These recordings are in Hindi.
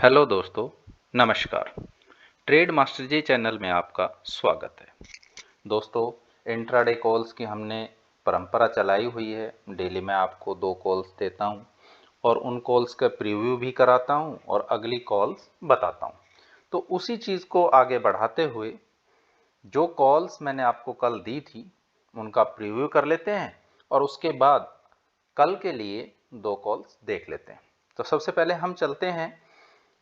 हेलो दोस्तों, नमस्कार। ट्रेड मास्टर जी चैनल में आपका स्वागत है। दोस्तों, इंट्राडे कॉल्स की हमने परंपरा चलाई हुई है। डेली मैं आपको 2 कॉल्स देता हूं और उन कॉल्स का प्रीव्यू भी कराता हूं और अगली कॉल्स बताता हूं। तो उसी चीज़ को आगे बढ़ाते हुए जो कॉल्स मैंने आपको कल दी थी उनका प्रीव्यू कर लेते हैं और उसके बाद कल के लिए 2 कॉल्स देख लेते हैं। तो सबसे पहले हम चलते हैं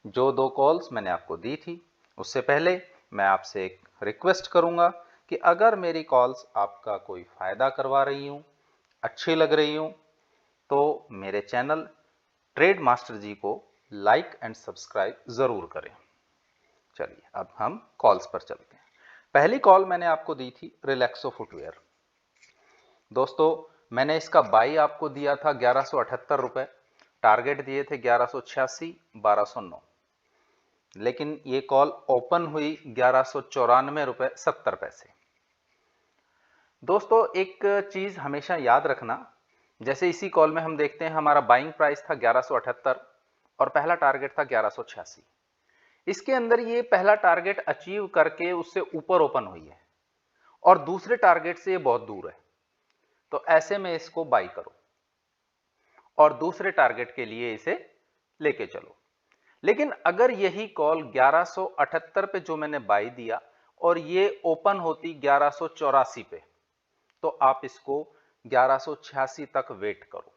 जो 2 कॉल्स मैंने आपको दी थी। उससे पहले मैं आपसे एक रिक्वेस्ट करूंगा कि अगर मेरी कॉल्स आपका कोई फ़ायदा करवा रही हूँ, अच्छी लग रही हूँ, तो मेरे चैनल ट्रेड मास्टर जी को लाइक एंड सब्सक्राइब ज़रूर करें। चलिए अब हम कॉल्स पर चलते हैं। पहली कॉल मैंने आपको दी थी रिलैक्सो फुटवेयर। दोस्तों, मैंने इसका बाई आपको दिया था 1178 रुपये, टारगेट दिए थे 1186, 1209, लेकिन ये कॉल ओपन हुई 1194 रुपये 70 पैसे। दोस्तों, एक चीज हमेशा याद रखना, जैसे इसी कॉल में हम देखते हैं हमारा बाइंग प्राइस था 1178 और पहला टारगेट था 1186। इसके अंदर ये पहला टारगेट अचीव करके उससे ऊपर ओपन हुई है और दूसरे टारगेट से ये बहुत दूर है। तो ऐसे में इसको बाई करो और दूसरे टारगेट के लिए इसे लेके चलो। लेकिन अगर यही कॉल 1178 पे जो मैंने बाई दिया और ये ओपन होती 1184 पे, तो आप इसको 1186 तक वेट करो।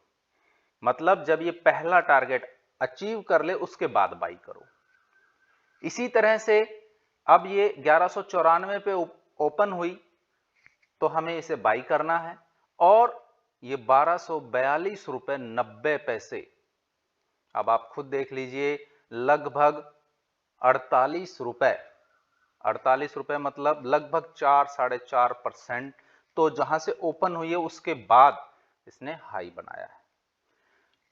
मतलब जब ये पहला टारगेट अचीव कर ले उसके बाद बाई करो। इसी तरह से अब ये 1194 पे ओपन हुई तो हमें इसे बाई करना है और ये 1242 रुपये 90 पैसे। अब आप खुद देख लीजिए, लगभग 48 रुपए, 48 रुपए मतलब लगभग 4-4.5%। तो जहां से ओपन हुई है उसके बाद इसने हाई बनाया है।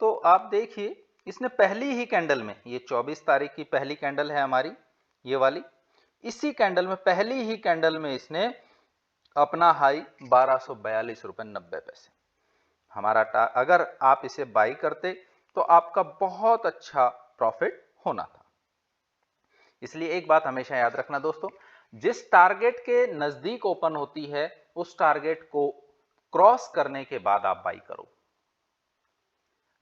तो आप देखिए, इसने पहली ही कैंडल में, ये 24 तारीख की पहली कैंडल है हमारी, ये वाली, इसी कैंडल में पहली ही कैंडल में इसने अपना हाई 1242 रुपये 90 पैसे। हमारा अगर आप इसे बाई करते तो आपका बहुत अच्छा प्रॉफिट होना था। इसलिए एक बात हमेशा याद रखना दोस्तों, जिस टारगेट के नजदीक ओपन होती है उस टारगेट को क्रॉस करने के बाद आप बाई करो।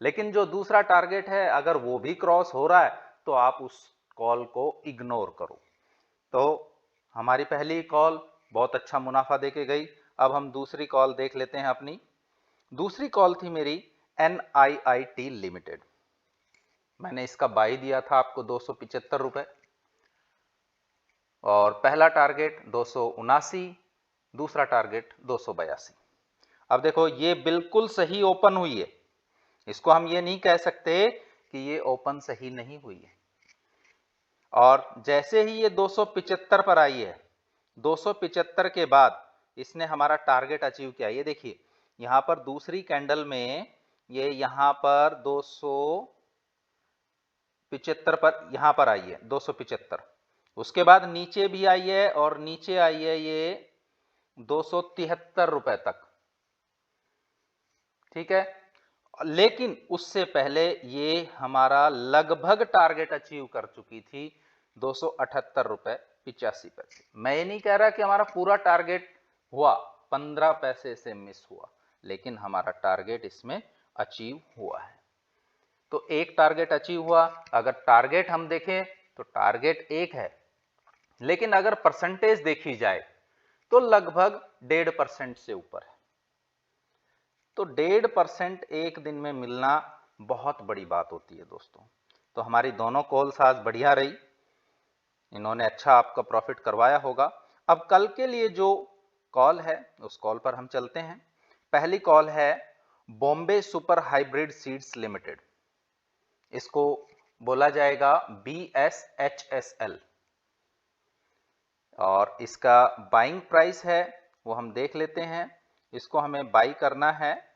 लेकिन जो दूसरा टारगेट है अगर वो भी क्रॉस हो रहा है तो आप उस कॉल को इग्नोर करो। तो हमारी पहली कॉल बहुत अच्छा मुनाफा देके गई। अब हम दूसरी कॉल देख लेते हैं अपनी। दूसरी कॉल थी मेरी NIIT लिमिटेड। मैंने इसका बाई दिया था आपको 275 रुपए और पहला टारगेट 279, दूसरा टारगेट 282। अब देखो, ये बिल्कुल सही ओपन हुई है। इसको हम ये नहीं कह सकते कि ये ओपन सही नहीं हुई है। और जैसे ही ये 275 पर आई है, 275 के बाद इसने हमारा टारगेट अचीव किया। ये देखिए, यहां पर दूसरी कैंडल में ये यहां पर 275 पर यहां पर आई है 275। उसके बाद नीचे भी आई है और नीचे आई है ये 273 रुपए तक। ठीक है, लेकिन उससे पहले ये हमारा लगभग टारगेट अचीव कर चुकी थी 278 रुपए 85 पैसे। मैं ये नहीं कह रहा कि हमारा पूरा टारगेट हुआ, 15 पैसे से मिस हुआ, लेकिन हमारा टारगेट इसमें अचीव हुआ है। तो एक टारगेट अचीव हुआ। अगर टारगेट हम देखें तो टारगेट एक है, लेकिन अगर परसेंटेज देखी जाए तो लगभग 1.5% से ऊपर है। तो 1.5% एक दिन में मिलना बहुत बड़ी बात होती है दोस्तों। तो हमारी दोनों कॉल्स आज बढ़िया रही, इन्होंने अच्छा आपका प्रॉफिट करवाया होगा। अब कल के लिए जो कॉल है उस कॉल पर हम चलते हैं। पहली कॉल है Bombay super hybrid seeds limited. इसको बोला जाएगा BSHSL और इसका बाइंग प्राइस है वो हम देख लेते हैं। इसको हमें बाई करना है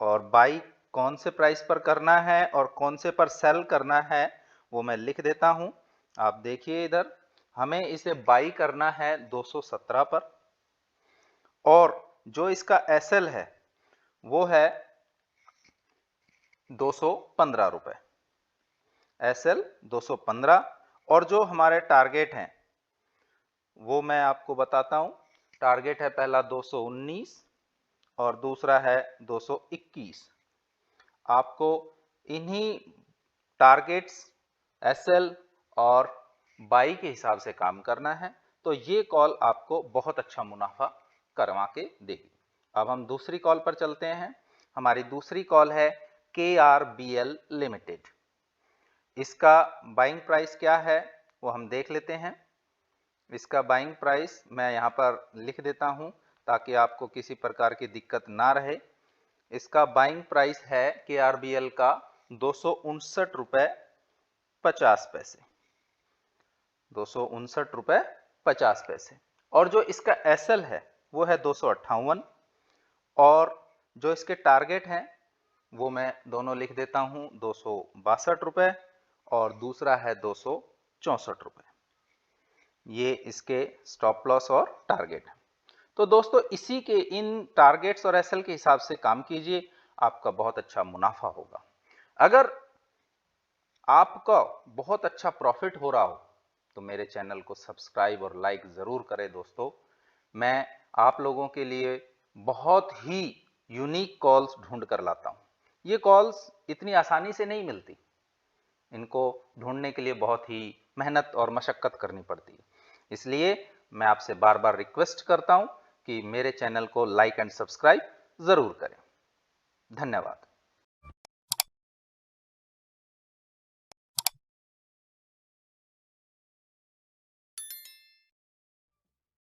और बाई कौन से प्राइस पर करना है और कौन से पर सेल करना है वो मैं लिख देता हूं। आप देखिए, इधर हमें इसे बाई करना है 217 पर और जो इसका SL है वो है 215 रुपए। SL 215 और जो हमारे टारगेट हैं वो मैं आपको बताता हूं। टारगेट है पहला 219 और दूसरा है 221। आपको इन्हीं टारगेट्स SL और बाई के हिसाब से काम करना है, तो ये कॉल आपको बहुत अच्छा मुनाफा करवा के देगी। अब हम दूसरी कॉल पर चलते हैं। हमारी दूसरी कॉल है KRBL लिमिटेड। इसका बाइंग प्राइस क्या है वो हम देख लेते हैं। इसका बाइंग प्राइस मैं यहाँ पर लिख देता हूँ ताकि आपको किसी प्रकार की दिक्कत ना रहे। इसका बाइंग प्राइस है KRBL का 259 रुपये 50 पैसे, 259 रुपये 50 पैसे। और जो इसका SL है वो है 258 और जो इसके टारगेट हैं वो मैं दोनों लिख देता हूं, 262 रुपये और दूसरा है 264 रुपये। ये इसके स्टॉप लॉस और टारगेट है। तो दोस्तों इसी के इन टारगेट्स और SL के हिसाब से काम कीजिए, आपका बहुत अच्छा मुनाफा होगा। अगर आपका बहुत अच्छा प्रॉफिट हो रहा हो तो मेरे चैनल को सब्सक्राइब और लाइक जरूर करें। दोस्तों मैं आप लोगों के लिए बहुत ही यूनिक कॉल्स ढूंढ कर लाता हूं। ये कॉल्स इतनी आसानी से नहीं मिलती, इनको ढूंढने के लिए बहुत ही मेहनत और मशक्कत करनी पड़ती है। इसलिए मैं आपसे बार बार रिक्वेस्ट करता हूं कि मेरे चैनल को लाइक एंड सब्सक्राइब जरूर करें। धन्यवाद।